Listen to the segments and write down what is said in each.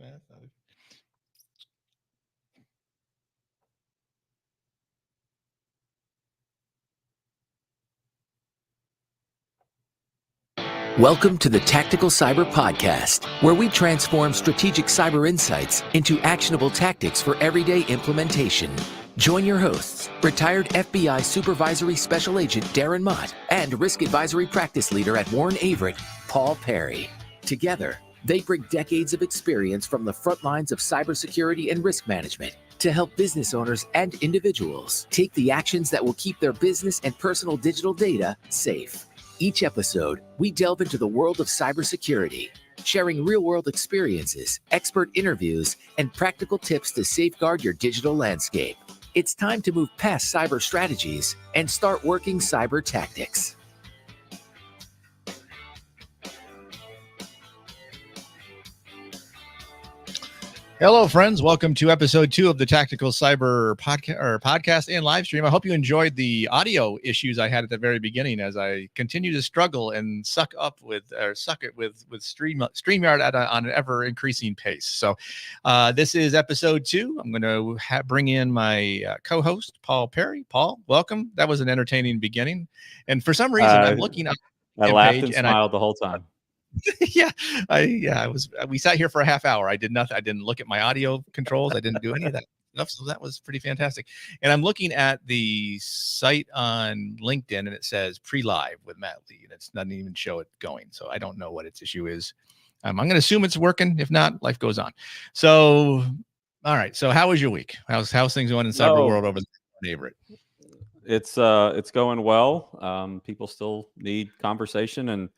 man. Welcome to the Tactical Cyber Podcast, where we transform strategic cyber insights into actionable tactics for everyday implementation. Join your hosts, retired FBI Supervisory Special Agent Darren Mott and Risk Advisory Practice Leader at Warren Averett, Paul Perry. Together, they bring decades of experience from the front lines of cybersecurity and risk management to help business owners and individuals take the actions that will keep their business and personal digital data safe. Each episode, we delve into the world of cybersecurity, sharing real-world experiences, expert interviews, and practical tips to safeguard your digital landscape. It's time to move past cyber strategies and start working cyber tactics. Hello, friends. Welcome to episode 2 of the Tactical Cyber podcast and live stream. I hope you enjoyed the audio issues I had at the very beginning as I continue to struggle and suck it with StreamYard on an ever increasing pace. So this is episode 2. I'm going to bring in my co-host, Paul Perry. Paul, welcome. That was an entertaining beginning. And for some reason, I'm looking up. I laughed and smiled the whole time. We sat here for a half hour. I did nothing. I didn't look at my audio controls. I didn't do any of that stuff. So that was pretty fantastic. And I'm looking at the site on LinkedIn and it says pre-live with Matt Lee, and it doesn't even show it going. So I don't know what its issue is. I'm going to assume it's working. If not, life goes on. So, all right. So how was your week? How's things going in cyber world over there? It's going well. People still need conversation and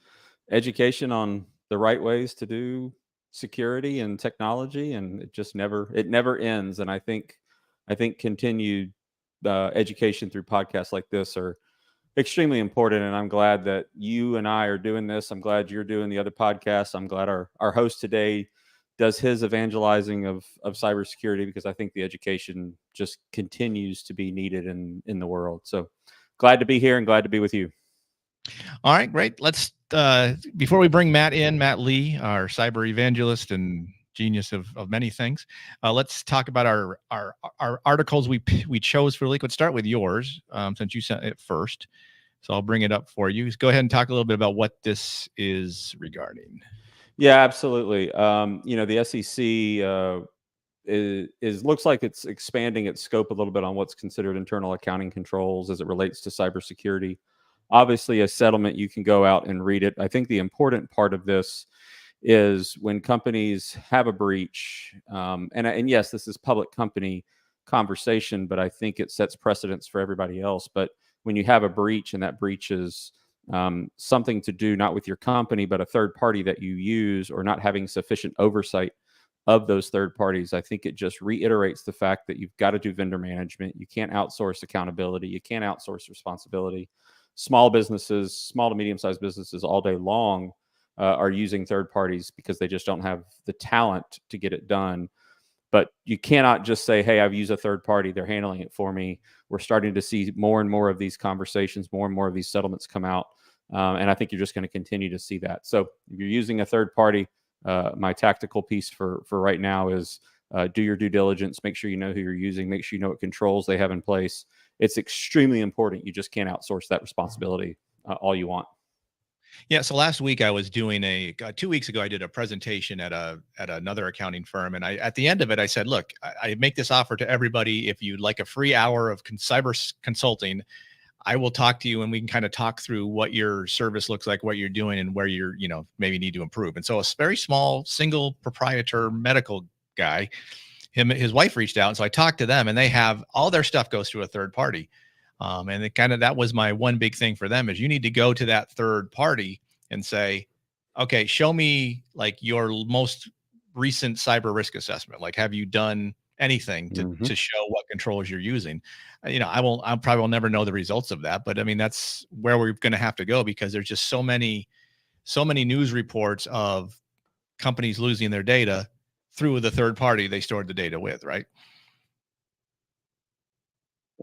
education on the right ways to do security and technology, and it never ends. And I think continued education through podcasts like this are extremely important. And I'm glad that you and I are doing this. I'm glad you're doing the other podcasts. I'm glad our host today does his evangelizing of cybersecurity, because I think the education just continues to be needed in the world. So glad to be here and glad to be with you. All right, great. Let's before we bring Matt in, Matt Lee, our cyber evangelist and genius of many things, let's talk about our articles we chose for the week. Let's start with yours, since you sent it first. So I'll bring it up for you. Just go ahead and talk a little bit about what this is regarding. Yeah, absolutely. The SEC looks like it's expanding its scope a little bit on what's considered internal accounting controls as it relates to cybersecurity. Obviously, a settlement, you can go out and read it. I think the important part of this is when companies have a breach, and yes, this is public company conversation, but I think it sets precedents for everybody else. But when you have a breach, and that breach is something to do not with your company, but a third party that you use, or not having sufficient oversight of those third parties, I think it just reiterates the fact that you've got to do vendor management. You can't outsource accountability. You can't outsource responsibility. Small businesses, small to medium-sized businesses all day long are using third parties because they just don't have the talent to get it done. But you cannot just say, hey, I've used a third party, they're handling it for me. We're starting to see more and more of these conversations, more and more of these settlements come out. And I think you're just going to continue to see that. So if you're using a third party, my tactical piece for right now is do your due diligence, make sure you know who you're using, make sure you know what controls they have in place. It's extremely important. You just can't outsource that responsibility all you want. Yeah. So last week I was doing 2 weeks ago, I did a presentation at another accounting firm. And at the end of it, I said, look, I make this offer to everybody. If you'd like a free hour of cyber consulting, I will talk to you and we can kind of talk through what your service looks like, what you're doing, and where you're, maybe need to improve. And so a very small single proprietor medical guy, his wife reached out. And so I talked to them, and they have all their stuff goes through a third party. And that was my one big thing for them is you need to go to that third party and say, okay, show me like your most recent cyber risk assessment. Like, have you done anything to show what controls you're using? I probably will never know the results of that, but I mean, that's where we're going to have to go, because there's just so many news reports of companies losing their data through the third party they stored the data with, right?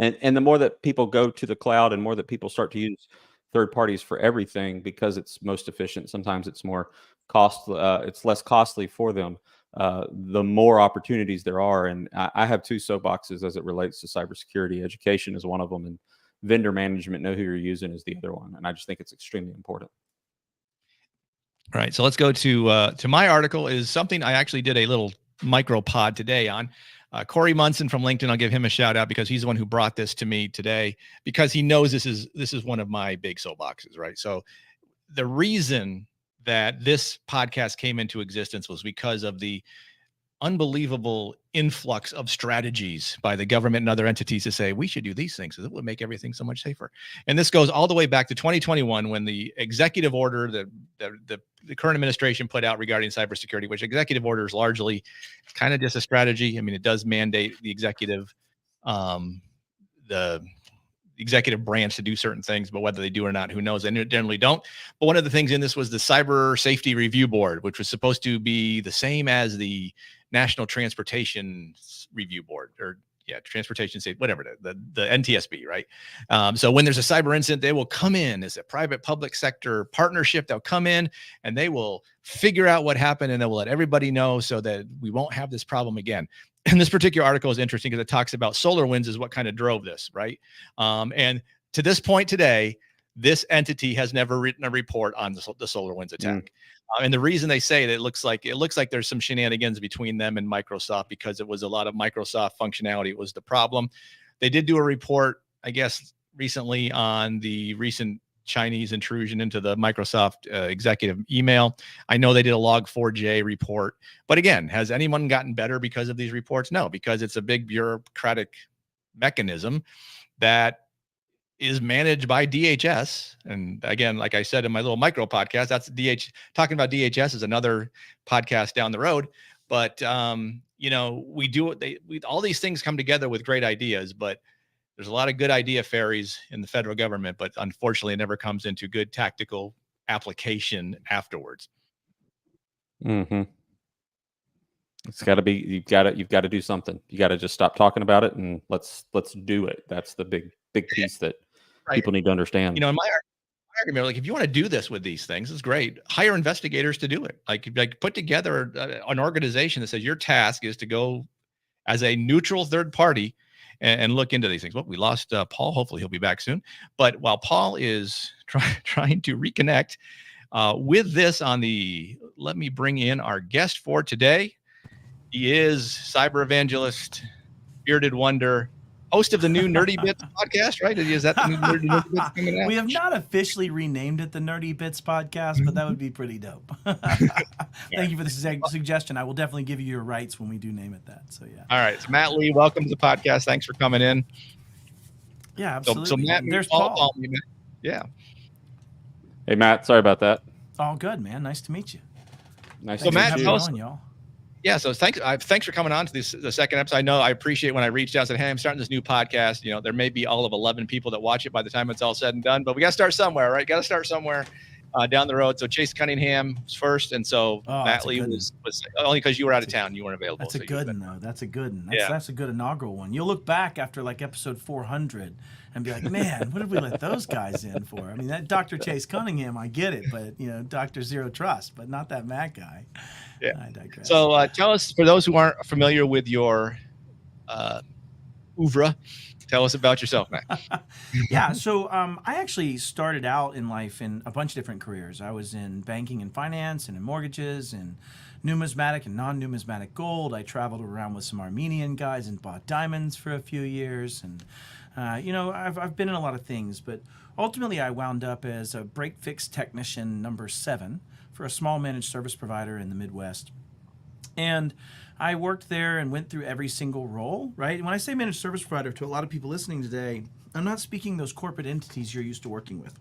And the more that people go to the cloud and more that people start to use third parties for everything because it's most efficient, sometimes it's more it's less costly for them. the more opportunities there are. And I have two soapboxes as it relates to cybersecurity. Education is one of them, and vendor management, know who you're using, is the other one. And I just think it's extremely important. All right, so let's go to my article. Is something I actually did a little micro pod today on. Corey Munson from LinkedIn. I'll give him a shout out because he's the one who brought this to me today, because he knows this is one of my big soapboxes, right? So the reason that this podcast came into existence was because of the unbelievable influx of strategies by the government and other entities to say we should do these things, so that would make everything so much safer. And this goes all the way back to 2021 when the executive order the current administration put out regarding cybersecurity, which executive order is largely kind of just a strategy. I mean, it does mandate the executive branch to do certain things, but whether they do or not, who knows? They generally don't. But one of the things in this was the Cyber Safety Review Board, which was supposed to be the same as the National Transportation Review Board, or transportation safety, whatever, the NTSB, right? So when there's a cyber incident, they will come in as a private public sector partnership. They'll come in and they will figure out what happened, and they will let everybody know so that we won't have this problem again. And this particular article is interesting because it talks about SolarWinds is what kind of drove this, right? And to this point today, this entity has never written a report on the SolarWinds attack. And the reason they say that it looks like there's some shenanigans between them and Microsoft, because it was a lot of Microsoft functionality was the problem. They did do a report, I guess, recently on the recent Chinese intrusion into the Microsoft executive email. I know they did a Log4j report, but again, has anyone gotten better because of these reports? No, because it's a big bureaucratic mechanism that is managed by DHS. And again, like I said in my little micro podcast, that's talking about DHS is another podcast down the road. But we do it. All these things come together with great ideas, but there's a lot of good idea fairies in the federal government, but unfortunately it never comes into good tactical application afterwards. Mm-hmm. It's got to be, you've got to do something. You got to just stop talking about it and let's do it. That's the big piece that people need to understand. In my argument, like, if you want to do this with these things, it's great. Hire investigators to do it. Like put together an organization that says your task is to go as a neutral third party and look into these things. Well, we lost Paul. Hopefully he'll be back soon. But while Paul is trying to reconnect with this let me bring in our guest for today. He is cyber evangelist, bearded wonder, host of the new Nerdy Bits podcast, right? Is that the new Nerdy Bits coming out? We have not officially renamed it the Nerdy Bits podcast, but that would be pretty dope. Thank you for the suggestion. I will definitely give you your rights when we do name it that. So yeah. All right. So Matt Lee, welcome to the podcast. Thanks for coming in. Yeah, absolutely. So Matt, there's Paul. Yeah. Hey Matt, sorry about that. All good, man. Nice to meet you. Nice. So Matt, tell us, y'all. Yeah, so thanks for coming on to the second episode. I know I appreciate when I reached out and said, hey, I'm starting this new podcast. There may be all of 11 people that watch it by the time it's all said and done, but we got to start somewhere, right? Got to start somewhere down the road. So Chase Cunningham was first, and so Matt Lee was only because you were out of town, you weren't available. That's a good one, though. That's a good one. Yeah. That's a good inaugural one. You'll look back after like episode 400 and be like, man, what did we let those guys in for? I mean, that Dr. Chase Cunningham, I get it, but Dr. Zero Trust, but not that Matt guy. Yeah. I digress. So tell us, for those who aren't familiar with your oeuvre, tell us about yourself, Matt. Yeah, so I actually started out in life in a bunch of different careers. I was in banking and finance and in mortgages and numismatic and non-numismatic gold. I traveled around with some Armenian guys and bought diamonds for a few years. And, I've been in a lot of things, but ultimately I wound up as a break-fix technician number 7 for a small managed service provider in the Midwest. And I worked there and went through every single role, right? And when I say managed service provider, to a lot of people listening today, I'm not speaking those corporate entities you're used to working with.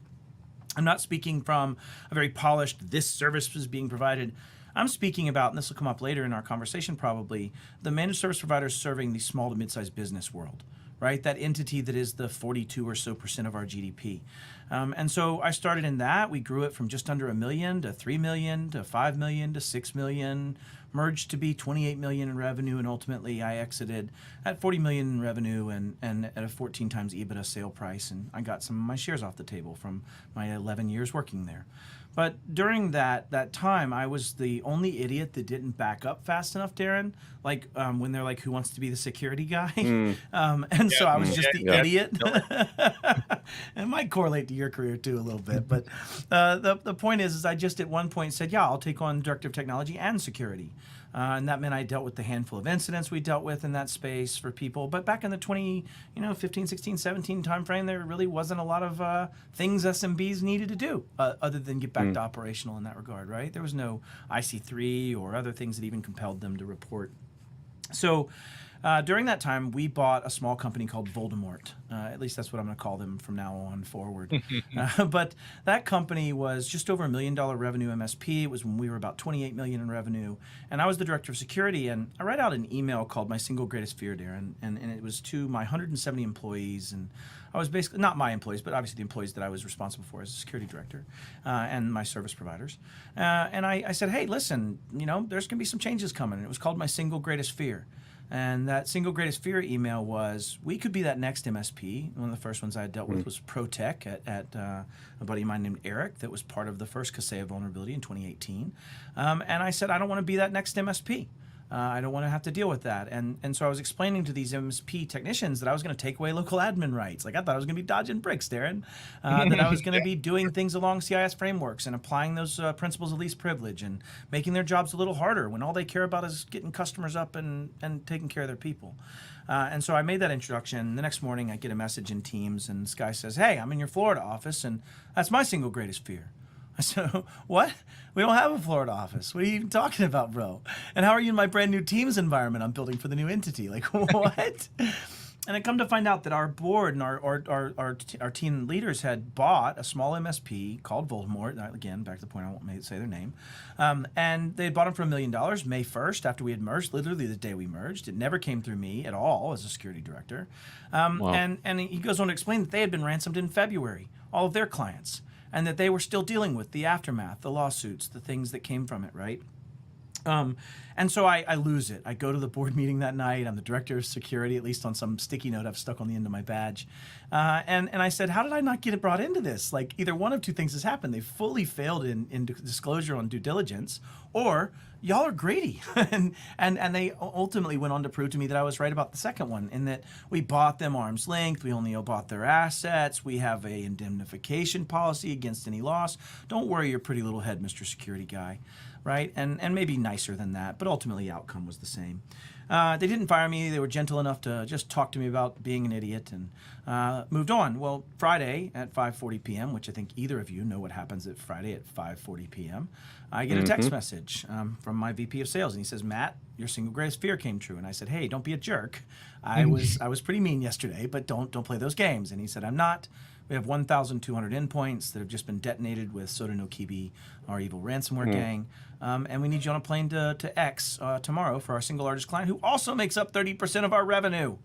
I'm not speaking from a very polished, this service is being provided. I'm speaking about, and this will come up later in our conversation probably, the managed service providers serving the small to mid-sized business world, right? That entity that is the 42% or so of our GDP. And so I started in that. We grew it from just under $1 million to $3 million to $5 million to $6 million, merged to be $28 million in revenue, and ultimately I exited at $40 million in revenue and at a 14 times EBITDA sale price, and I got some of my shares off the table from my 11 years working there. But during that time, I was the only idiot that didn't back up fast enough, Darren. Like when they're like, "Who wants to be the security guy?" And so I was just the idiot. It might correlate to your career too a little bit, but the point is I just at one point said, "Yeah, I'll take on director of technology and security." And that meant I dealt with the handful of incidents we dealt with in that space for people. But back in the 15, 16, 17 timeframe, there really wasn't a lot of things SMBs needed to do other than get back to operational in that regard, right? There was no IC3 or other things that even compelled them to report. So during that time, we bought a small company called Voldemort. At least that's what I'm going to call them from now on forward. But that company was just over $1 million revenue MSP. It was when we were about 28 million in revenue. And I was the director of security. And I write out an email called My Single Greatest Fear, Darren. And it was to my 170 employees. And I was basically, not my employees, but obviously the employees that I was responsible for as a security director and my service providers. And I said, hey, listen, there's going to be some changes coming. And it was called My Single Greatest Fear. And that single greatest fear email was, we could be that next MSP. One of the first ones I had dealt with was ProTech at a buddy of mine named Eric that was part of the first Kaseya vulnerability in 2018. And I said, I don't want to be that next MSP. I don't want to have to deal with that. And so I was explaining to these MSP technicians that I was going to take away local admin rights. Like I thought I was going to be dodging bricks, Darren. That I was going to be doing things along CIS frameworks and applying those principles of least privilege and making their jobs a little harder when all they care about is getting customers up and taking care of their people. And so I made that introduction. The next morning I get a message in Teams and this guy says, hey, I'm in your Florida office and that's my single greatest fear. I said, what? We don't have a Florida office. What are you even talking about, bro? And how are you in my brand new Teams environment I'm building for the new entity? Like, what? And I come to find out that our board and our team leaders had bought a small MSP called Voldemort. Again, back to the point, I won't say their name. And they had bought them for $1 million May 1st after we had merged, literally the day we merged. It never came through me at all as a security director. Wow. And he goes on to explain that they had been ransomed in February, all of their clients, and that they were still dealing with the aftermath, the lawsuits, the things that came from it, right? And so I lose it. I go to the board meeting that night. I'm the director of security, at least on some sticky note I've stuck on the end of my badge. And I said, how did I not get it brought into this? Like either one of two things has happened. They fully failed in disclosure on due diligence, or y'all are greedy. and they ultimately went on to prove to me that I was right about the second one, in that we bought them arm's length. We only bought their assets. We have a indemnification policy against any loss. Don't worry your pretty little head, Mr. Security Guy. Right? And maybe nicer than that, but ultimately the outcome was the same. They didn't fire me. They were gentle enough to just talk to me about being an idiot and moved on. Well, Friday at 5:40 p.m., which I think either of you know what happens at Friday at 5:40 p.m., I get a text message from my VP of sales, and he says, Matt, your single greatest fear came true. And I said, hey, don't be a jerk. I was pretty mean yesterday, but don't play those games. And he said, I'm not. We have 1,200 endpoints that have just been detonated with Soda no Kibi, our evil ransomware gang. And we need you on a plane to X tomorrow for our single largest client, who also makes up 30% of our revenue.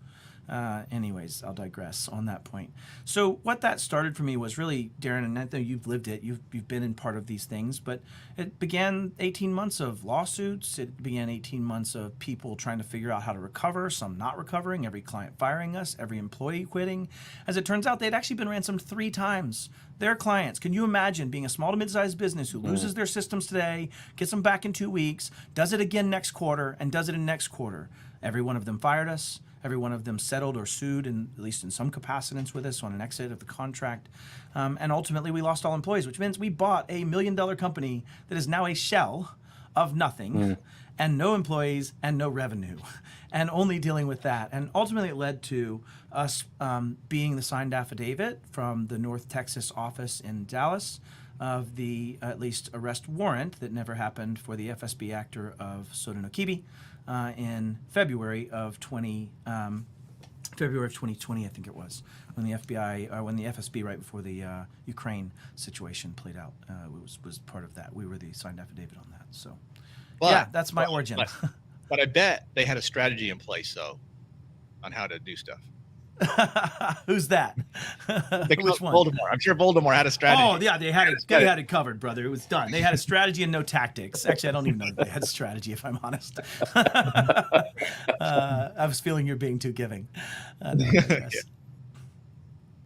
Anyways, I'll digress on that point. So what that started for me was really, Darren, and I know you've lived it, you've been in part of these things, but it began 18 months of lawsuits. It began 18 months of people trying to figure out how to recover, some not recovering, every client firing us, every employee quitting. As it turns out, they'd actually been ransomed 3 times. Their clients, can you imagine being a small to mid-sized business who loses their systems today, gets them back in 2 weeks, does it again next quarter, and does it in next quarter? Every one of them fired us. Every one of them settled or sued, at least in some capacitance with us on an exit of the contract. And ultimately, we lost all employees, which means we bought a $1 million company that is now a shell of nothing and no employees and no revenue and only dealing with that. And ultimately, it led to us being the signed affidavit from the North Texas office in Dallas of the, at least, arrest warrant that never happened for the FSB actor of Soda no Kibi. In February of 2020, I think it was, when the when the FSB, right before the Ukraine situation played out, was part of that. We were the signed affidavit on that. So, yeah, that's my origin. But I bet they had a strategy in place, though, on how to do stuff. Who's that? Which one? Voldemort. I'm sure Voldemort had a strategy. Oh yeah, they had it covered, brother. It was done. They had a strategy and no tactics. Actually, I don't even know if they had a strategy, if I'm honest. I was feeling you're being too giving. No,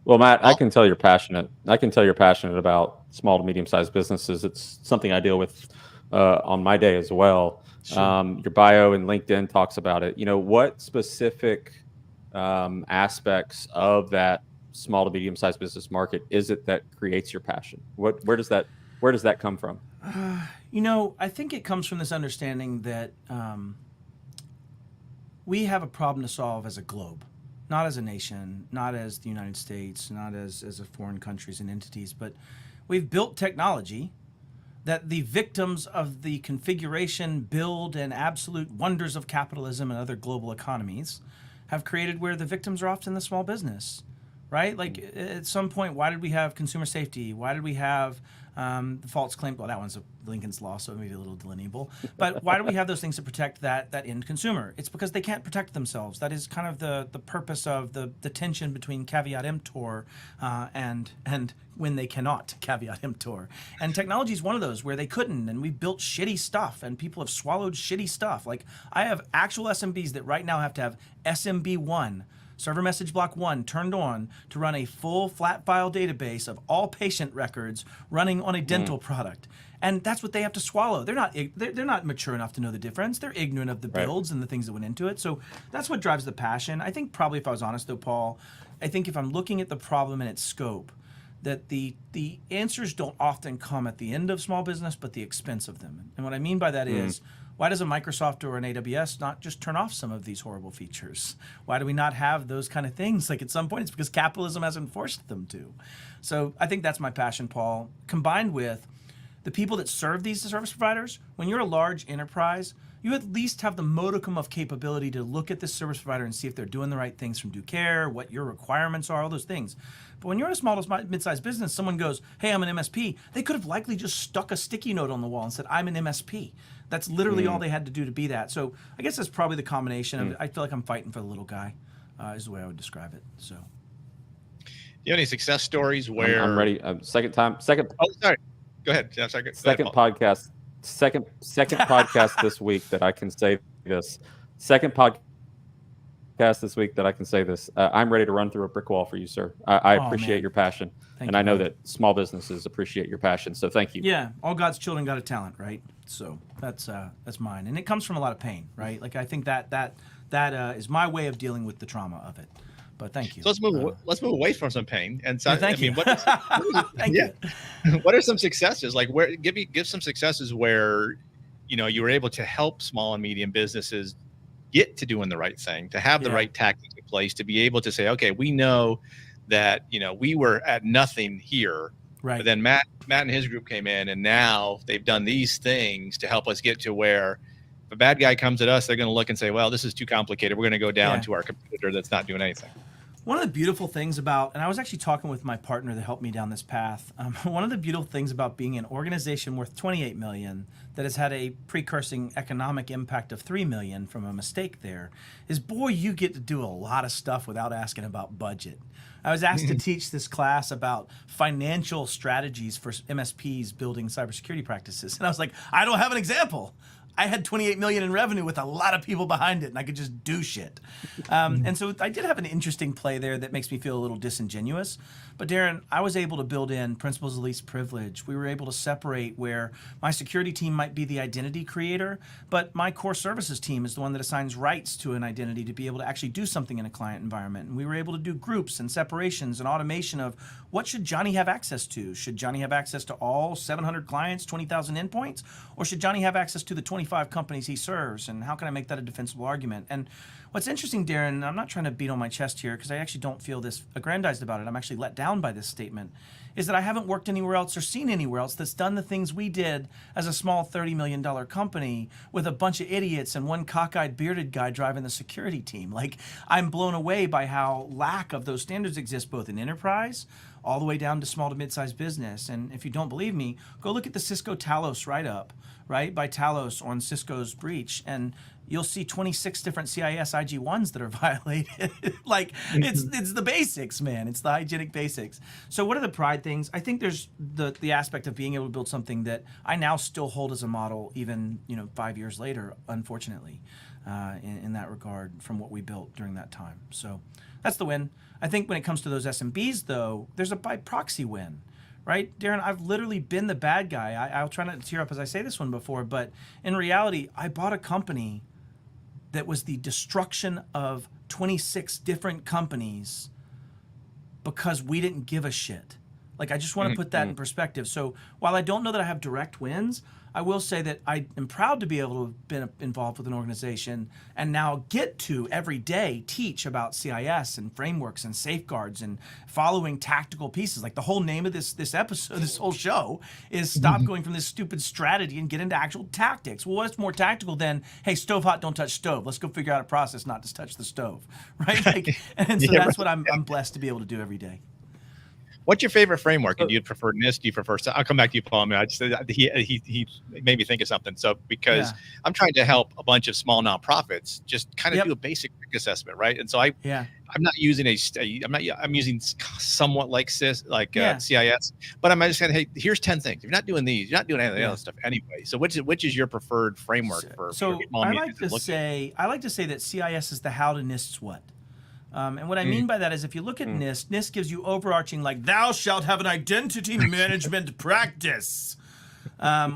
Well, Matt, I Well, can tell you're passionate. I can tell you're passionate about small to medium-sized businesses. It's something I deal with on my day as well. Sure. Your bio and LinkedIn talks about it. What specific aspects of that small to medium-sized business market is it that creates your passion? Where does that come from? I think it comes from this understanding that we have a problem to solve as a globe, not as a nation, not as the United States, not as a foreign countries and entities, but we've built technology that the victims of the configuration, build, and absolute wonders of capitalism and other global economies have created, where the victims are often the small business, right? Like at some point, why did we have consumer safety? Why did we have the false claim? Well, that one's Lincoln's Law, so maybe a little delineable. But why do we have those things to protect that end consumer? It's because they can't protect themselves. That is kind of the purpose of the tension between caveat emptor and when they cannot caveat emptor. And technology is one of those where they couldn't, and we built shitty stuff, and people have swallowed shitty stuff. Like I have actual SMBs that right now have to have SMB1, server message block 1, turned on to run a full flat file database of all patient records running on a dental product. And that's what they have to swallow. They're not mature enough to know the difference. They're ignorant of the builds and the things that went into it. So that's what drives the passion. I think probably, if I was honest though, Paul, I think if I'm looking at the problem and its scope, that the answers don't often come at the end of small business, but the expense of them. And what I mean by that is, why does a Microsoft or an AWS not just turn off some of these horrible features? Why do we not have those kind of things? Like at some point, it's because capitalism hasn't forced them to. So I think that's my passion, Paul, combined with the people that serve these service providers. When you're a large enterprise, you at least have the modicum of capability to look at this service provider and see if they're doing the right things from due care, what your requirements are, all those things. But when you're in a small to mid-sized business, someone goes, hey, I'm an MSP. They could have likely just stuck a sticky note on the wall and said, I'm an MSP. That's literally all they had to do to be that. So I guess that's probably the combination of it. I feel like I'm fighting for the little guy, is the way I would describe it. So, do you have any success stories where I'm ready. Second. Oh, sorry. Go ahead. Yeah, second. Second podcast. Second podcast this week that I can say this. Second podcast this week that I can say this. I'm ready to run through a brick wall for you, sir. I appreciate your passion, and I know that small businesses appreciate your passion. So thank you. Yeah, all God's children got a talent, right? So that's mine, and it comes from a lot of pain, right? Like I think that is my way of dealing with the trauma of it. But thank you. So let's move away from some pain. And so, thank you. Thank you. What are some successes? Like give some successes where you were able to help small and medium businesses get to doing the right thing, to have the right tactics in place, to be able to say, okay, we know that we were at nothing here. Right. But then Matt and his group came in, and now they've done these things to help us get to where if a bad guy comes at us, they're going to look and say, well, this is too complicated. We're going to go down to our competitor that's not doing anything. One of the beautiful things about, and I was actually talking with my partner that helped me down this path. One of the beautiful things about being an organization worth $28 million that has had a precursing economic impact of $3 million from a mistake there is, boy, you get to do a lot of stuff without asking about budget. I was asked to teach this class about financial strategies for MSPs building cybersecurity practices. And I was like, I don't have an example. I had 28 million in revenue with a lot of people behind it, and I could just do shit. And so I did have an interesting play there that makes me feel a little disingenuous. But Darren, I was able to build in principles of least privilege. We were able to separate where my security team might be the identity creator, but my core services team is the one that assigns rights to an identity to be able to actually do something in a client environment. And we were able to do groups and separations and automation of what should Johnny have access to? Should Johnny have access to all 700 clients, 20,000 endpoints? Or should Johnny have access to the 25 companies he serves? And how can I make that a defensible argument? And what's interesting, Darren, and I'm not trying to beat on my chest here because I actually don't feel this aggrandized about it. I'm actually let down by this statement, is that I haven't worked anywhere else or seen anywhere else that's done the things we did as a small $30 million company with a bunch of idiots and one cockeyed bearded guy driving the security team. Like, I'm blown away by how lack of those standards exist both in enterprise all the way down to small to mid-sized business. And if you don't believe me, go look at the Cisco Talos write-up, right, by Talos on Cisco's breach. And you'll see 26 different CIS IG1s that are violated. Like it's the basics, man. It's the hygienic basics. So what are the pride things? I think there's the aspect of being able to build something that I now still hold as a model, even 5 years later, unfortunately, in that regard, from what we built during that time. So that's the win. I think when it comes to those SMBs, though, there's a by proxy win. Right, Darren, I've literally been the bad guy. I'll try not to tear up as I say this one before, but in reality, I bought a company that was the destruction of 26 different companies because we didn't give a shit. Like, I just want to put that in perspective. So while I don't know that I have direct wins, I will say that I am proud to be able to have been involved with an organization and now get to every day teach about CIS and frameworks and safeguards and following tactical pieces. Like the whole name of this episode, this whole show is stop going from this stupid strategy and get into actual tactics. Well, what's more tactical than, hey, stove hot, don't touch stove. Let's go figure out a process not to touch the stove, right? Like, and so that's what I'm blessed to be able to do every day. What's your favorite framework? Do you prefer NIST? Do you prefer? I'll come back to you, Paul. I mean, I just he made me think of something. So because I'm trying to help a bunch of small nonprofits just kind of do a basic risk assessment, right? And so I'm not using I'm using somewhat like CIS, but I'm just saying, hey, here's 10 things. If you're not doing these, you're not doing any of the other stuff anyway. So which is your preferred framework for? So I like to say that CIS is the how to NIST's what. And what I mean by that is if you look at NIST gives you overarching, like, thou shalt have an identity management practice.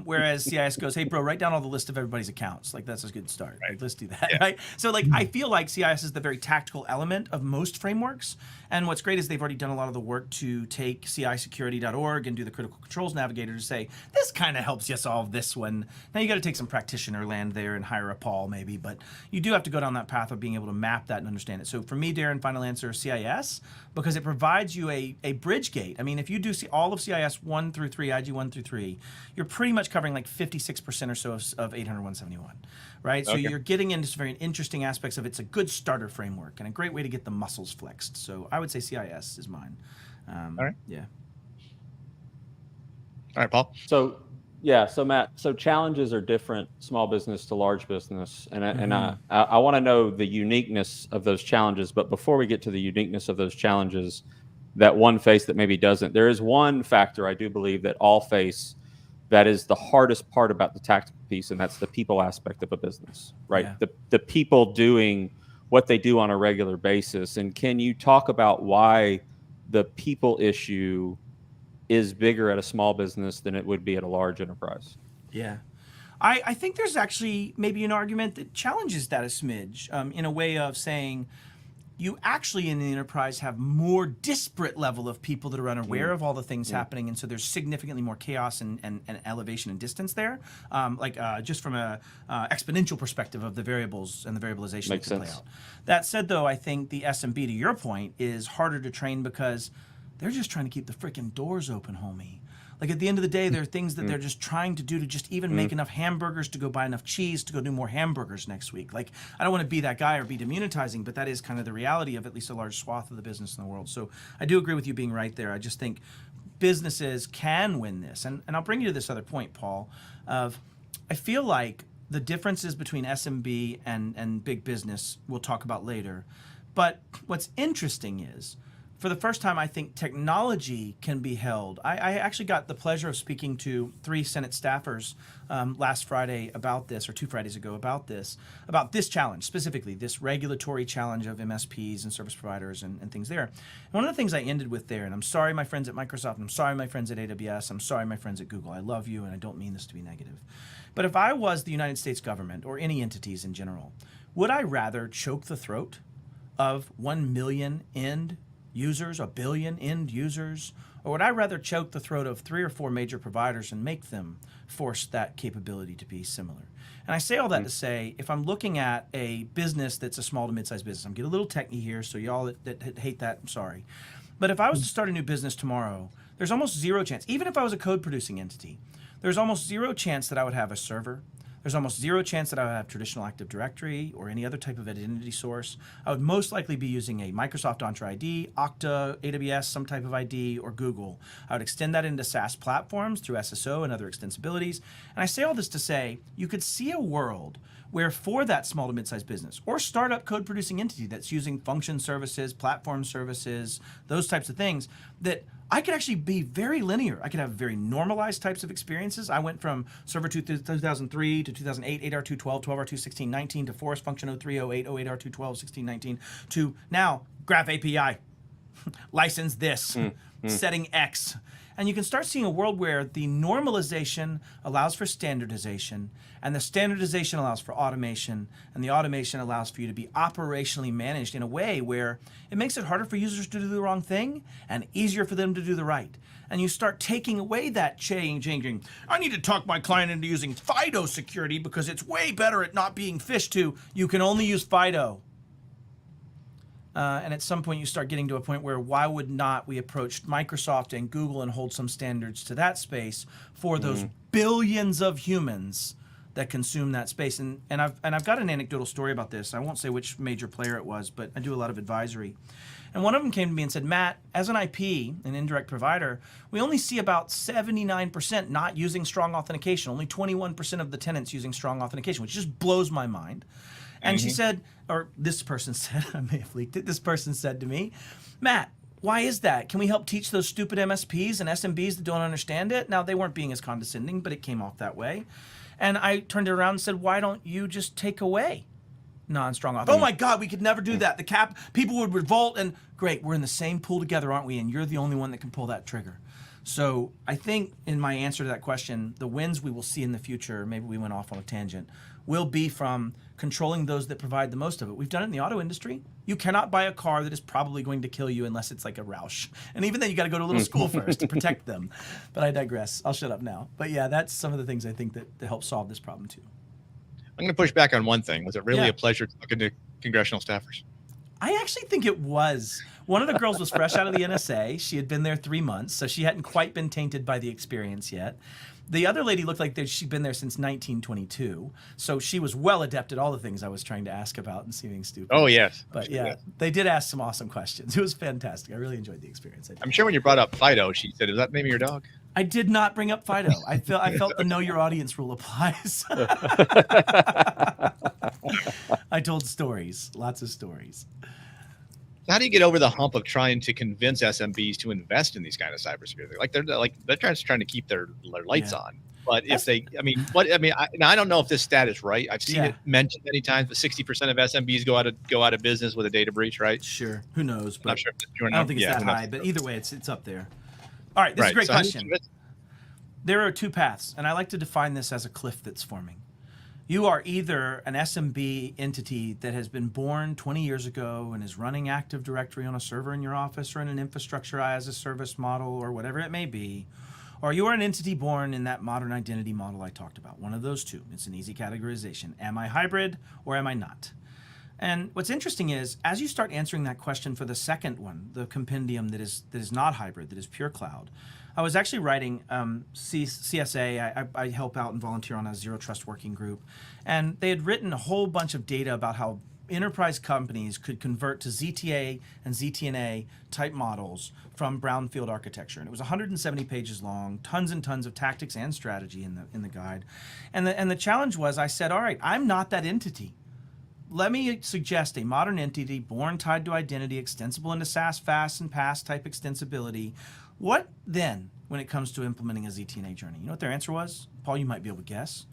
Whereas CIS goes, hey, bro, write down all the list of everybody's accounts. Like, that's a good start. Like, let's do that, right? So, like, I feel like CIS is the very tactical element of most frameworks. And what's great is they've already done a lot of the work to take CIsecurity.org and do the critical controls navigator to say, this kind of helps you solve this one. Now, you got to take some practitioner land there and hire a Paul, maybe. But you do have to go down that path of being able to map that and understand it. So, for me, Darren, final answer, CIS, because it provides you a bridge gate. I mean, if you do see all of CIS 1 through 3, IG 1 through 3, you're pretty much covering like 56% or so of 800-171, right? So you're getting into some very interesting aspects of it's a good starter framework and a great way to get the muscles flexed. So I would say CIS is mine. All right. Yeah. All right, Paul. So Matt, so challenges are different, small business to large business. And I want to know the uniqueness of those challenges. But before we get to the uniqueness of those challenges, that one face that maybe doesn't, there is one factor I do believe that all face that is the hardest part about the tactical piece, and that's the people aspect of a business, right? Yeah. The people doing what they do on a regular basis. And can you talk about why the people issue is bigger at a small business than it would be at a large enterprise? Yeah. I think there's actually maybe an argument that challenges that a smidge in a way of saying, you actually in the enterprise have more disparate level of people that are unaware of all the things happening, and so there's significantly more chaos and elevation and distance there, just from a exponential perspective of the variables and the variabilization that can play out. That said, though, I think the SMB, to your point, is harder to train because they're just trying to keep the freaking doors open, homie. Like, at the end of the day, there are things that they're just trying to do to just even make enough hamburgers to go buy enough cheese to go do more hamburgers next week. Like, I don't want to be that guy or be demonetizing, but that is kind of the reality of at least a large swath of the business in the world. So I do agree with you being right there. I just think businesses can win this. And I'll bring you to this other point, Paul, of I feel like the differences between SMB and big business we'll talk about later. But what's interesting is, for the first time, I think technology can be held. I actually got the pleasure of speaking to 3 Senate staffers last Friday about this, or 2 Fridays ago about this challenge, specifically this regulatory challenge of MSPs and service providers and things there. And one of the things I ended with there, and I'm sorry my friends at Microsoft, and I'm sorry my friends at AWS, I'm sorry my friends at Google, I love you and I don't mean this to be negative. But if I was the United States government, or any entities in general, would I rather choke the throat of 1 million end users, 1 billion end users, or would I rather choke the throat of 3 or 4 major providers and make them force that capability to be similar? And I say all that to say, if I'm looking at a business that's a small to mid-sized business, I'm getting a little techie here, so y'all that hate that, I'm sorry. But if I was to start a new business tomorrow, there's almost zero chance, even if I was a code producing entity, there's almost zero chance that I would have a server. There's almost zero chance that I would have traditional Active Directory or any other type of identity source. I would most likely be using a Microsoft Entra ID, Okta, AWS, some type of ID, or Google. I would extend that into SaaS platforms through SSO and other extensibilities. And I say all this to say, you could see a world where for that small to mid-sized business or startup code producing entity that's using function services, platform services, those types of things, that I could actually be very linear. I could have very normalized types of experiences. I went from Server 2 2003 to 2008, 8R2 12, 12R2 16, 19 to Forest Function 03, 08, 08R2 12, 16, 19 to now Graph API, license this, setting X. And you can start seeing a world where the normalization allows for standardization, and the standardization allows for automation, and the automation allows for you to be operationally managed in a way where it makes it harder for users to do the wrong thing and easier for them to do the right. And you start taking away that changing. I need to talk my client into using FIDO security because it's way better at not being phished to. You can only use FIDO. And at some point you start getting to a point where why would not we approach Microsoft and Google and hold some standards to that space for those billions of humans that consume that space. And I've got an anecdotal story about this. I won't say which major player it was, but I do a lot of advisory. And one of them came to me and said, Matt, as an IP, an indirect provider, we only see about 79% not using strong authentication, only 21% of the tenants using strong authentication, which just blows my mind. And she said, or this person said, I may have leaked it, this person said to me, Matt, why is that? Can we help teach those stupid MSPs and SMBs that don't understand it? Now, they weren't being as condescending, but it came off that way. And I turned it around and said, why don't you just take away non-strong auth? Oh my God, we could never do that. People would revolt, and great, we're in the same pool together, aren't we? And you're the only one that can pull that trigger. So I think in my answer to that question, the wins we will see in the future, maybe we went off on a tangent, will be from controlling those that provide the most of it. We've done it in the auto industry. You cannot buy a car that is probably going to kill you unless it's like a Roush. And even then, you got to go to a little school first to protect them. But I digress. I'll shut up now. But yeah, that's some of the things I think that help solve this problem too. I'm going to push back on one thing. Was it really a pleasure talking to congressional staffers? I actually think it was. One of the girls was fresh out of the NSA. She had been there 3 months, so she hadn't quite been tainted by the experience yet. The other lady looked like she'd been there since 1922, so she was well adept at all the things I was trying to ask about and seeming stupid. Oh, yes. But yeah, they did ask some awesome questions. It was fantastic. I really enjoyed the experience. I'm sure when you brought up Fido, she said, is that the name of your dog? I did not bring up Fido. I felt the know your audience rule applies. I told stories, lots of stories. How do you get over the hump of trying to convince SMBs to invest in these kind of cybersecurity? They're just trying to keep their lights on. But I don't know if this stat is right. I've seen it mentioned many times, but 60% of SMBs go out of business with a data breach, right? Sure. Who knows? But I'm sure I don't think it's that high. But either way, it's up there. All right. This is a great question. There are two paths, and I like to define this as a cliff that's forming. You are either an SMB entity that has been born 20 years ago and is running Active Directory on a server in your office or in an infrastructure as a service model or whatever it may be, or you are an entity born in that modern identity model I talked about. One of those two. It's an easy categorization. Am I hybrid or am I not? And what's interesting is, as you start answering that question for the second one, the compendium that is not hybrid, that is pure cloud, I was actually writing CSA. I help out and volunteer on a Zero Trust working group. And they had written a whole bunch of data about how enterprise companies could convert to ZTA and ZTNA type models from brownfield architecture. And it was 170 pages long, tons and tons of tactics and strategy in the guide. And the challenge was, I said, all right, I'm not that entity. Let me suggest a modern entity born tied to identity, extensible into SaaS, FAS, and PaaS type extensibility. What then when it comes to implementing a ZTNA journey? You know what their answer was? Paul, you might be able to guess.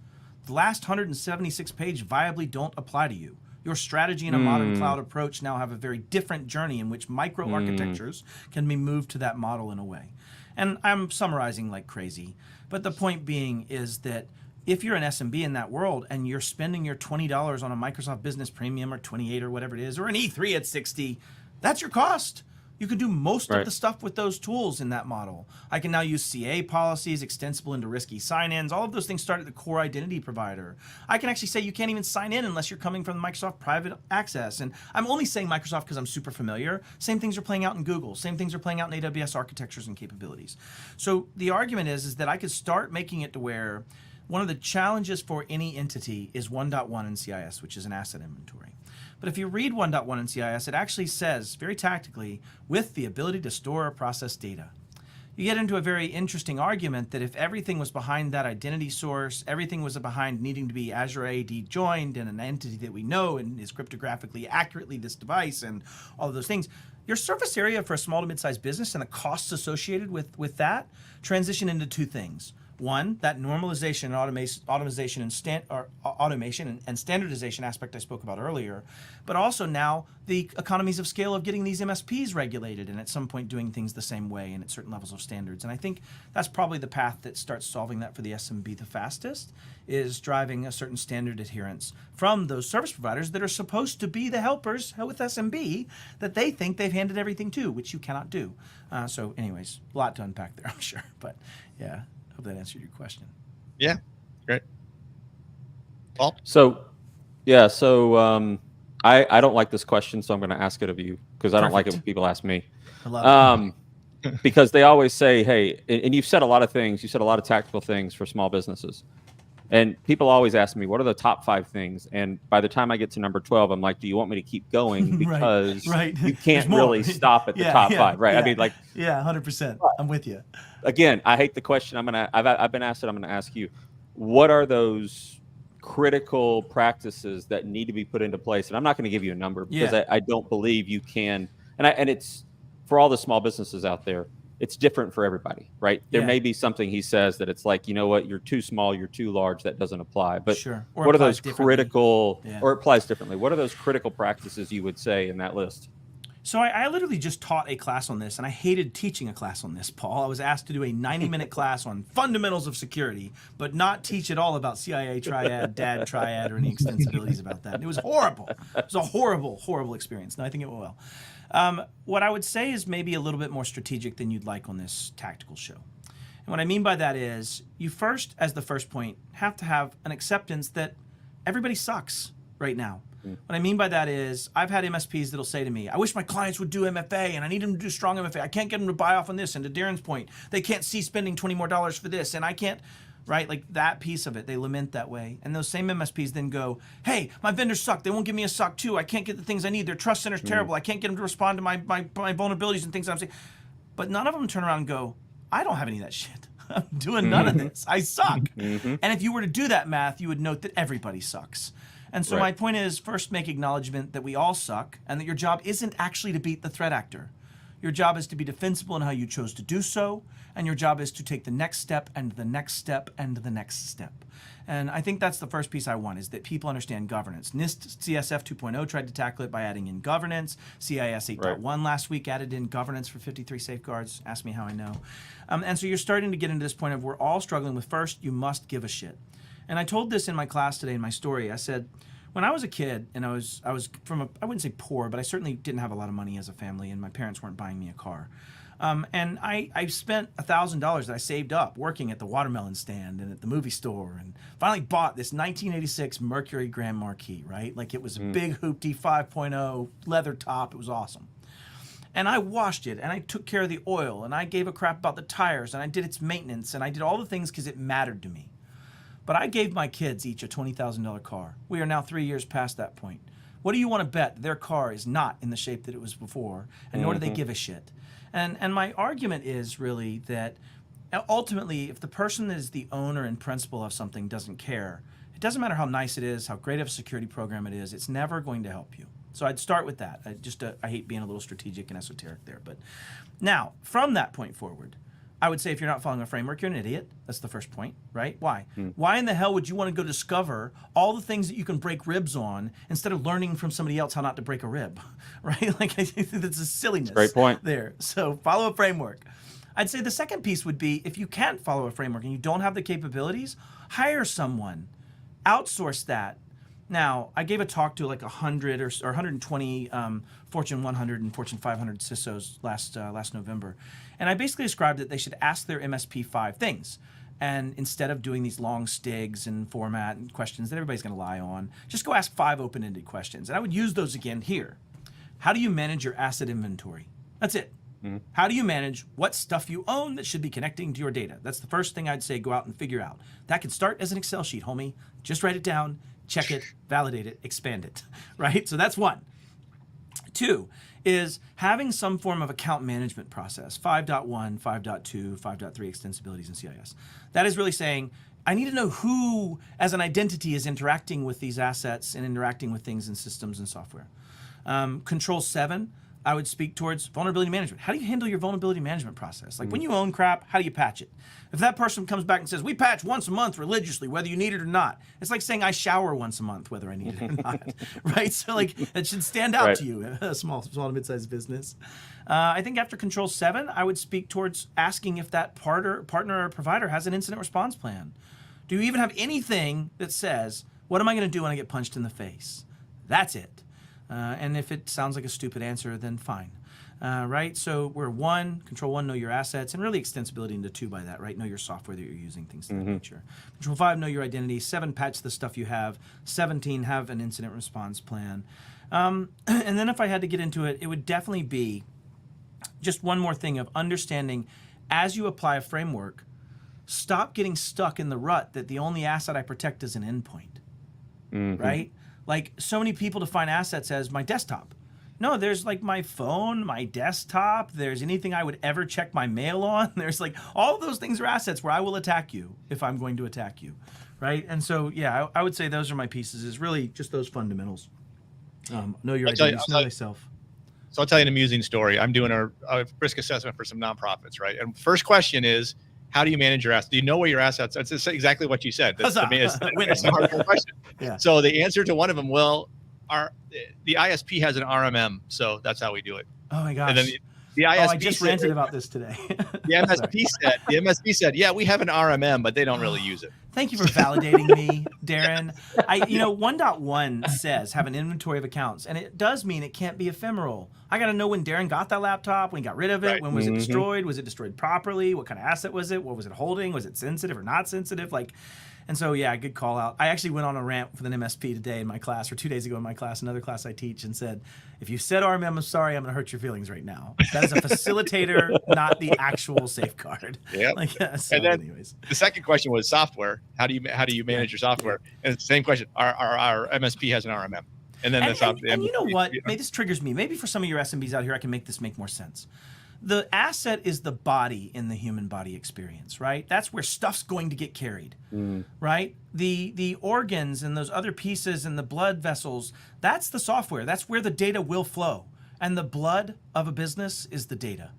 The last 176 page viably don't apply to you. Your strategy and a modern cloud approach now have a very different journey in which microarchitectures can be moved to that model in a way. And I'm summarizing like crazy, but the point being is that if you're an SMB in that world and you're spending your $20 on a Microsoft Business Premium or 28 or whatever it is, or an E3 at 60, that's your cost. You can do most of the stuff with those tools in that model. I can now use CA policies, extensible into risky sign-ins. All of those things start at the core identity provider. I can actually say you can't even sign in unless you're coming from the Microsoft Private Access. And I'm only saying Microsoft because I'm super familiar. Same things are playing out in Google. Same things are playing out in AWS architectures and capabilities. So the argument is that I could start making it to where one of the challenges for any entity is 1.1 in CIS, which is an asset inventory. But if you read 1.1 in CIS, it actually says, very tactically, with the ability to store or process data. you get into a very interesting argument that if everything was behind that identity source, everything was behind needing to be Azure AD joined and an entity that we know and is cryptographically accurately this device and all of those things, your surface area for a small to mid-sized business and the costs associated with that transition into two things. One, that normalization and automation and standardization aspect I spoke about earlier, but also now the economies of scale of getting these MSPs regulated and at some point doing things the same way and at certain levels of standards. And I think that's probably the path that starts solving that for the SMB the fastest, is driving a certain standard adherence from those service providers that are supposed to be the helpers with SMB that they think they've handed everything to, which you cannot do. So anyways, a lot to unpack there, I'm sure. But yeah. Hope that answered your question. Yeah, great. Paul? So, yeah, I don't like this question, so I'm going to ask it of you because I don't like it when people ask me. I love it. Because they always say, hey, and you've said a lot of things, you said a lot of tactical things for small businesses. And people always ask me, what are the top 5 things? And by the time I get to number 12, I'm like, do you want me to keep going? Because right. you can't really stop at the top 5, right? Yeah. I mean, like, 100%. I'm with you. Again, I hate the question. I've been asked it. I'm going to ask you, what are those critical practices that need to be put into place? And I'm not going to give you a number because I don't believe you can. And it's for all the small businesses out there. It's different for everybody, right? There may be something he says that it's like, you know what, you're too small, you're too large, that doesn't apply. But sure. What are those critical, or it applies differently? What are those critical practices you would say in that list? So I literally just taught a class on this, and I hated teaching a class on this, Paul. I was asked to do a 90-minute class on fundamentals of security, but not teach at all about CIA triad, DAD triad, or any extensibilities about that. It was horrible. It was a horrible, horrible experience. No, I think it went well. What I would say is maybe a little bit more strategic than you'd like on this tactical show. And what I mean by that is you first, as the first point, have to have an acceptance that everybody sucks right now. What I mean by that is I've had MSPs that'll say to me, I wish my clients would do MFA and I need them to do strong MFA. I can't get them to buy off on this. And to Darren's point, they can't see spending $20 more for this. And I can't, right? Like that piece of it, they lament that way. And those same MSPs then go, hey, my vendors suck. They won't give me a SOC 2. I can't get the things I need. Their trust center's terrible. I can't get them to respond to my vulnerabilities and things I'm saying. But none of them turn around and go, I don't have any of that shit. I'm doing none of this. I suck. And if you were to do that math, you would note that everybody sucks. And so my point is, first make acknowledgement that we all suck and that your job isn't actually to beat the threat actor. Your job is to be defensible in how you chose to do so, and your job is to take the next step and the next step and the next step. And I think that's the first piece I want, is that people understand governance. NIST CSF 2.0 tried to tackle it by adding in governance. CIS 8.1 last week added in governance for 53 safeguards. Ask me how I know. And so you're starting to get into this point of we're all struggling with, first, you must give a shit. And I told this in my class today in my story. I said, when I was a kid, and I was from I wouldn't say poor, but I certainly didn't have a lot of money as a family, and my parents weren't buying me a car. And I spent $1,000 that I saved up working at the watermelon stand and at the movie store, and finally bought this 1986 Mercury Grand Marquis, right? Like it was a big hoopty 5.0 leather top. It was awesome. And I washed it, and I took care of the oil, and I gave a crap about the tires, and I did its maintenance, and I did all the things because it mattered to me. But I gave my kids each a $20,000 car. We are now 3 years past that point. What do you want to bet their car is not in the shape that it was before, and nor do they give a shit? And my argument is really that ultimately, if the person that is the owner and principal of something doesn't care, it doesn't matter how nice it is, how great of a security program it is, it's never going to help you. So I'd start with that. I hate being a little strategic and esoteric there. But now, from that point forward, I would say if you're not following a framework, you're an idiot. That's the first point, right? Why? Why in the hell would you want to go discover all the things that you can break ribs on instead of learning from somebody else how not to break a rib, right? Like, I think that's a silliness. Great point. There. So follow a framework. I'd say the second piece would be if you can't follow a framework and you don't have the capabilities, hire someone. Outsource that. Now, I gave a talk to like 100 or 120 Fortune 100 and Fortune 500 CISOs last November. And I basically described that they should ask their MSP 5 things. And instead of doing these long stigs and format and questions that everybody's going to lie on, just go ask 5 open-ended questions. And I would use those again here. How do you manage your asset inventory? That's it. How do you manage what stuff you own that should be connecting to your data? That's the first thing I'd say go out and figure out. That can start as an Excel sheet, homie. Just write it down, check it, validate it, expand it, right? So that's 1. 2 is having some form of account management process, 5.1, 5.2, 5.3 extensibilities in CIS. That is really saying, I need to know who, as an identity, is interacting with these assets and interacting with things in systems and software. Control 7, I would speak towards vulnerability management. How do you handle your vulnerability management process? Like when you own crap, how do you patch it? If that person comes back and says, we patch once a month religiously, whether you need it or not, it's like saying I shower once a month, whether I need it or not, right? So like it should stand out to you, a small to mid-sized business. I think after Control 7, I would speak towards asking if that partner or provider has an incident response plan. Do you even have anything that says, what am I going to do when I get punched in the face? That's it. And if it sounds like a stupid answer, then fine. Right? So we're 1, Control 1, know your assets, and really extensibility into 2 by that, right? Know your software that you're using, things of that nature. Control 5, know your identity. 7, patch the stuff you have. 17, have an incident response plan. And then if I had to get into it, it would definitely be just one more thing of understanding as you apply a framework, stop getting stuck in the rut that the only asset I protect is an endpoint, right? Like so many people define assets as my desktop. No, there's like my phone, my desktop, there's anything I would ever check my mail on. There's like all of those things are assets where I will attack you if I'm going to attack you, right? And so, yeah, I would say those are my pieces, is really just those fundamentals. Know your identity, know thyself. So I'll tell you an amusing story. I'm doing a risk assessment for some nonprofits, right? And first question is, how do you manage your assets? Do you know where your assets are? It's exactly what you said. That's it's a hard question. Yeah. So the answer to one of them, well, the ISP has an RMM, so that's how we do it. Oh my gosh. And then the ISP I just ranted about this today. The MSP said, yeah, we have an RMM, but they don't really use it. Thank you for validating me, Darren. 1.1 says have an inventory of accounts, and it does mean it can't be ephemeral. I got to know when Darren got that laptop, when he got rid of it, when was it destroyed, was it destroyed properly, what kind of asset was it, what was it holding, was it sensitive or not sensitive, and so, yeah, good call out. I actually went on a rant with an MSP today in my class, or 2 days ago in my class, another class I teach, and said, if you said RMM, I'm sorry, I'm going to hurt your feelings right now. That is a facilitator, not the actual safeguard. Yeah. So and then anyways. The second question was software. How do you manage your software? And it's the same question. Our MSP has an RMM. And then and you know what? Maybe this triggers me. Maybe for some of your SMBs out here, I can make this make more sense. The asset is the body in the human body experience, right? That's where stuff's going to get carried, right? The organs and those other pieces and the blood vessels, that's the software. That's where the data will flow. And the blood of a business is the data.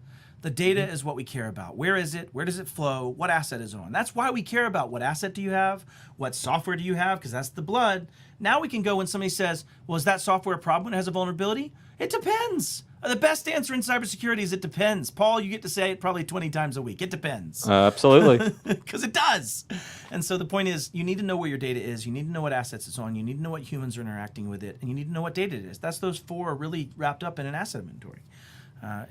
The data is what we care about. Where is it? Where does it flow? What asset is it on? That's why we care about what asset do you have? What software do you have? Because that's the blood. Now we can go when somebody says, well, is that software a problem when it has a vulnerability? It depends. The best answer in cybersecurity is it depends. Paul, you get to say it probably 20 times a week. It depends. Absolutely. Because it does. And so the point is, you need to know where your data is. You need to know what assets it's on. You need to know what humans are interacting with it. And you need to know what data it is. That's those 4 are really wrapped up in an asset inventory,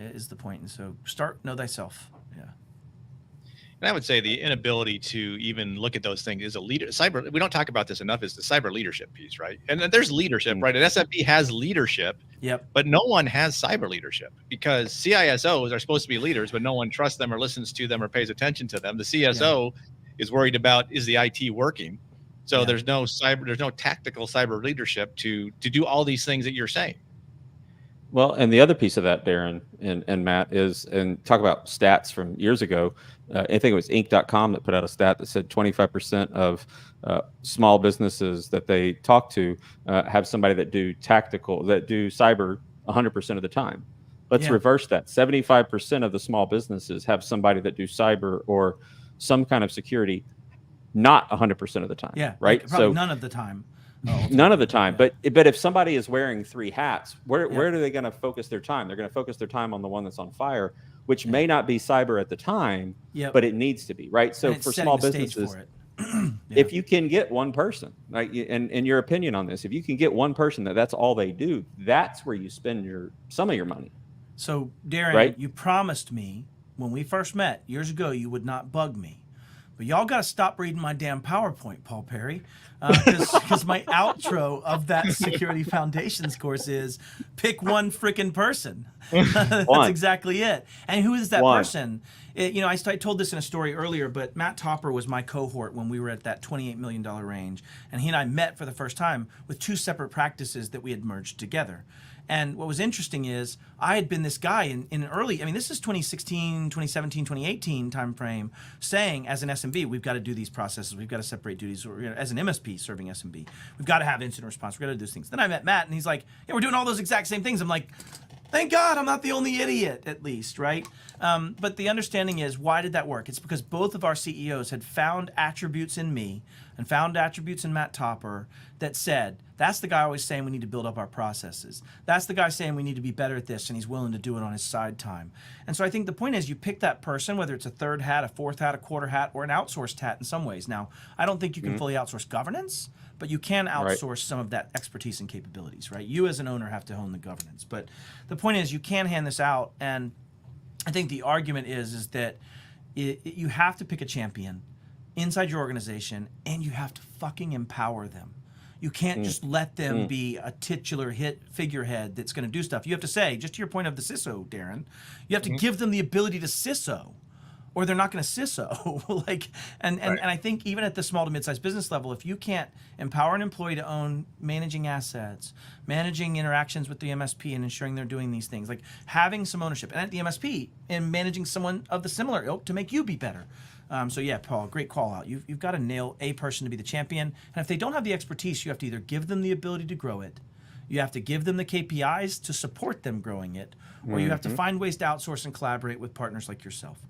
is the point. And so know thyself. Yeah. And I would say the inability to even look at those things is a leader. We don't talk about this enough, is the cyber leadership piece, right? And then there's leadership, right? An SMB has leadership, but no one has cyber leadership, because CISOs are supposed to be leaders, but no one trusts them or listens to them or pays attention to them. The CSO is worried about, is the IT working? So there's no tactical cyber leadership to do all these things that you're saying. Well, and the other piece of that, Darren and Matt, is, and talk about stats from years ago. I think it was Inc.com that put out a stat that said 25% of small businesses that they talk to have somebody that do cyber 100% of the time. Let's reverse that. 75% of the small businesses have somebody that do cyber or some kind of security, not 100% of the time. Yeah, right. Probably so none of the time. None of the time, but if somebody is wearing 3 hats, where are they going to focus their time? They're going to focus their time on the one that's on fire, which may not be cyber at the time, but it needs to be, right? So for small businesses, if you can get one person, right, and your opinion on this, if you can get one person that's all they do, that's where you spend some of your money. So Darren, you promised me when we first met years ago you would not bug me. But y'all got to stop reading my damn PowerPoint, Paul Perry, because my outro of that Security Foundations course is pick one freaking person. That's exactly it. And who is that person? I told this in a story earlier, but Matt Topper was my cohort when we were at that $28 million range. And he and I met for the first time with two separate practices that we had merged together. And what was interesting is I had been this guy in an early, this is 2016, 2017, 2018 timeframe, saying as an SMB, we've got to do these processes. We've got to separate duties. Or, as an MSP serving SMB, we've got to have incident response. We've got to do those things. Then I met Matt and he's like, yeah, we're doing all those exact same things. I'm like, thank God I'm not the only idiot, at least, right? But the understanding is, why did that work? It's because both of our CEOs had found attributes in me and found attributes in Matt Topper that said, that's the guy always saying we need to build up our processes. That's the guy saying we need to be better at this, and he's willing to do it on his side time. And so I think the point is, you pick that person, whether it's a third hat, a fourth hat, a quarter hat, or an outsourced hat in some ways. Now, I don't think you can fully outsource governance, but you can outsource some of that expertise and capabilities, right? You as an owner have to own the governance. But the point is, you can hand this out, and I think the argument is that you have to pick a champion inside your organization, and you have to fucking empower them. You can't just let them be a titular figurehead that's going to do stuff. You have to say, just to your point of the CISO, Darren, you have to give them the ability to CISO, or they're not going to CISO. And I think even at the small to mid-sized business level, if you can't empower an employee to own managing assets, managing interactions with the MSP and ensuring they're doing these things, like having some ownership, and at the MSP, and managing someone of the similar ilk to make you be better. So yeah, Paul, great call out. You've got to nail a person to be the champion. And if they don't have the expertise, you have to either give them the ability to grow it, you have to give them the KPIs to support them growing it, or you have to find ways to outsource and collaborate with partners like yourself,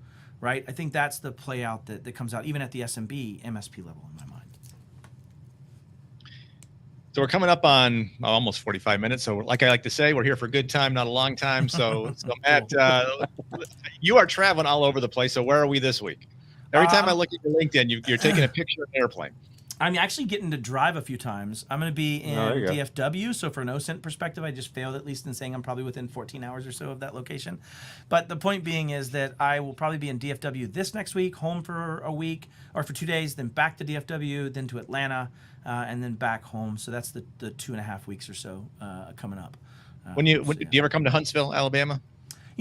right? I think that's the play out that comes out even at the SMB, MSP level in my mind. So we're coming up on almost 45 minutes. So like I like to say, we're here for a good time, not a long time. So Matt, you are traveling all over the place. So where are we this week? Every time I look at your LinkedIn, you're taking a picture of an airplane. I'm actually getting to drive a few times. I'm going to be in DFW. So for an OSINT perspective, I just failed at least in saying I'm probably within 14 hours or so of that location. But the point being is that I will probably be in DFW this next week, home for a week or for 2 days, then back to DFW, then to Atlanta, and then back home. So that's the 2.5 weeks or so coming up. Do you ever come to Huntsville, Alabama?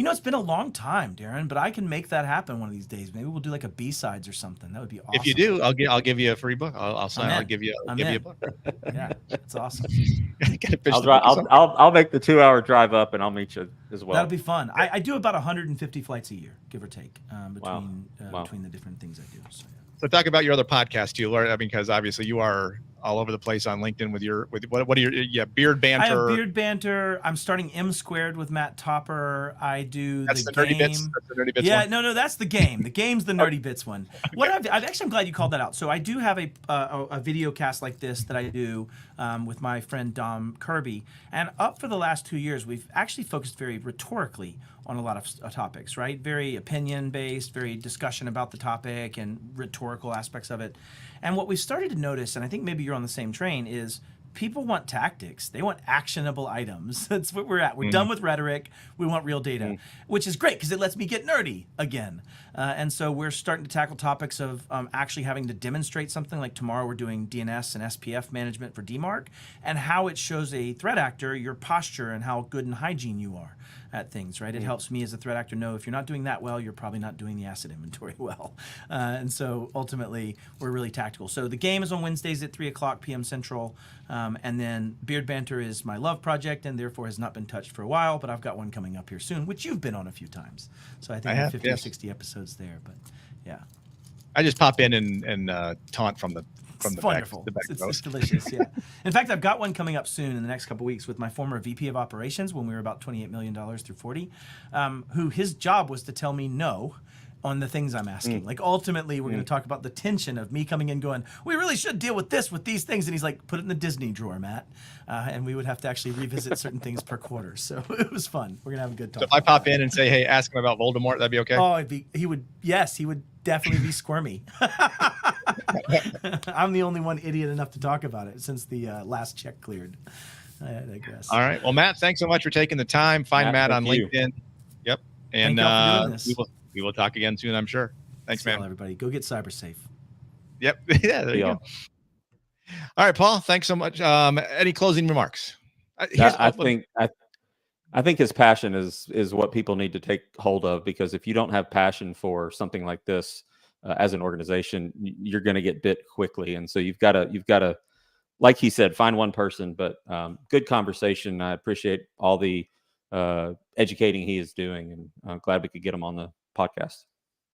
It's been a long time, Darren, but I can make that happen one of these days. Maybe we'll do like a B-sides or something. That would be awesome. If you do, I'll give you a free book. I'll give you a book. Yeah, that's awesome. I'll make the 2-hour drive up, and I'll meet you as well. That'll be fun. I do about 150 flights a year, give or take, between the different things I do. So, yeah. So talk about your other podcast too, Laura, because obviously you are all over the place on LinkedIn with what are your Beard Banter? I have Beard Banter. I'm starting M Squared with Matt Topper. I do that's the nerdy game. Bits. That's the nerdy bits. Yeah, one? no, that's the game. The game's the nerdy bits one. I'm glad you called that out. So I do have a video cast like this that I do with my friend Dom Kirby, and up for the last 2 years, we've actually focused very rhetorically on a lot of topics, right? Very opinion-based, very discussion about the topic and rhetorical aspects of it. And what we've started to notice, and I think maybe you're on the same train, is people want tactics. They want actionable items. That's what we're at. We're done with rhetoric. We want real data, which is great because it lets me get nerdy again. And so we're starting to tackle topics of actually having to demonstrate something. Like tomorrow we're doing DNS and SPF management for DMARC, and how it shows a threat actor your posture and how good in hygiene you are at things, right? It helps me as a threat actor know if you're not doing that well, you're probably not doing the asset inventory well. And so ultimately, we're really tactical. So the game is on Wednesdays at 3:00 p.m. Central. And then Beard Banter is my love project and therefore has not been touched for a while, but I've got one coming up here soon, which you've been on a few times. So I think I have 50 or 60 episodes there, but yeah. I just pop in and taunt from the wonderful. Back it's delicious, yeah. In fact, I've got one coming up soon in the next couple of weeks with my former VP of operations when we were about $28 million through 40, who his job was to tell me no on the things I'm asking. Like ultimately, we're going to talk about the tension of me coming in going, we really should deal with these things. And he's like, put it in the Disney drawer, Matt. And we would have to actually revisit certain things per quarter. So it was fun. We're going to have a good talk. So if I pop in and say, hey, ask him about Voldemort, that'd be okay? Oh, he would definitely be squirmy. I'm the only one idiot enough to talk about it since the last check cleared, I guess. All right. Well, Matt, thanks so much for taking the time. Find Matt on LinkedIn. Yep. And we will talk again soon, I'm sure. Thanks, man. Everybody, go get cyber safe. Yep. Yeah, there you go. All right, Paul, thanks so much. Any closing remarks? I think his passion is what people need to take hold of, because if you don't have passion for something like this as an organization, you're going to get bit quickly. And so you've got to, like he said, find one person. But good conversation. I appreciate all the educating he is doing, and I'm glad we could get him on the podcast.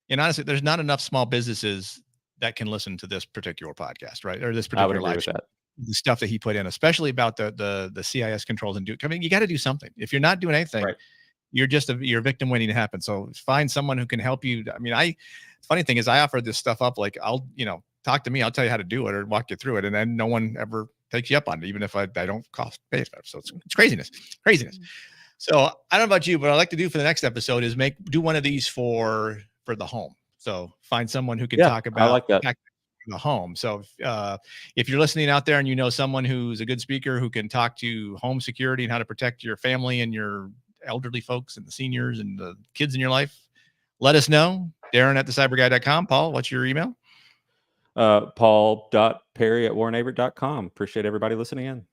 And honestly, there's not enough small businesses that can listen to this particular podcast, right? Or this particular I would agree live with stream. that. The stuff that he put in, especially about the CIS controls and I mean, you got to do something. If you're not doing anything, Right. you're just you're a victim waiting to happen. So find someone who can help you. I mean, funny thing is I offer this stuff up, like I'll, talk to me, I'll tell you how to do it or walk you through it. And then no one ever takes you up on it, even if I don't pay for it. So it's craziness. So I don't know about you, but what I'd like to do for the next episode is do one of these for the home. So find someone who can talk about I like that. the home. So if you're listening out there and you know someone who's a good speaker who can talk to home security and how to protect your family and your elderly folks and the seniors and the kids in your life, let us know. Darren at thecyberguy.com. Paul, what's your email? Paul.perry@warrenaverett.com. Appreciate everybody listening in.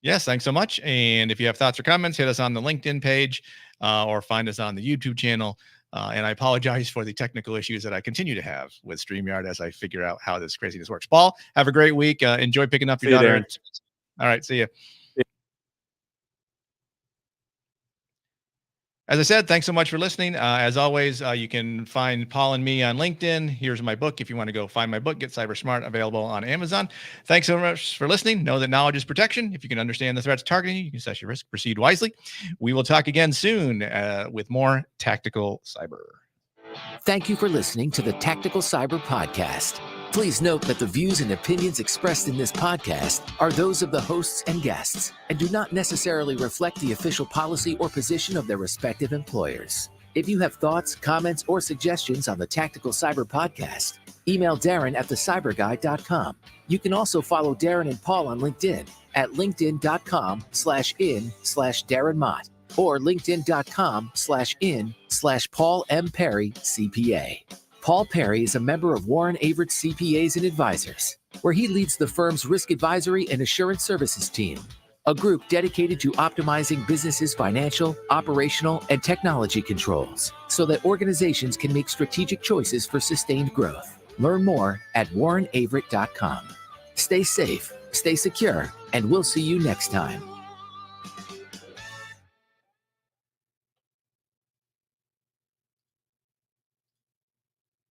Yes, thanks so much. And if you have thoughts or comments, hit us on the LinkedIn page or find us on the YouTube channel. And I apologize for the technical issues that I continue to have with StreamYard as I figure out how this craziness works. Paul, have a great week. Enjoy picking up your daughter. All right, see you. As I said, thanks so much for listening. As always, you can find Paul and me on LinkedIn. Here's my book. If you want to go find my book, Get Cyber Smart, available on Amazon. Thanks so much for listening. Know that knowledge is protection. If you can understand the threats targeting you, you can assess your risk, proceed wisely. We will talk again soon with more Tactical Cyber. Thank you for listening to the Tactical Cyber Podcast. Please note that the views and opinions expressed in this podcast are those of the hosts and guests and do not necessarily reflect the official policy or position of their respective employers. If you have thoughts, comments, or suggestions on the Tactical Cyber Podcast, email Darren at thecyberguy.com. You can also follow Darren and Paul on LinkedIn at linkedin.com/in/Darren Mott or linkedin.com/in/Paul M. Perry CPA. Paul Perry is a member of Warren Averett CPAs and Advisors, where he leads the firm's risk advisory and assurance services team, a group dedicated to optimizing businesses' financial, operational, and technology controls so that organizations can make strategic choices for sustained growth. Learn more at warrenaverett.com. Stay safe, stay secure, and we'll see you next time.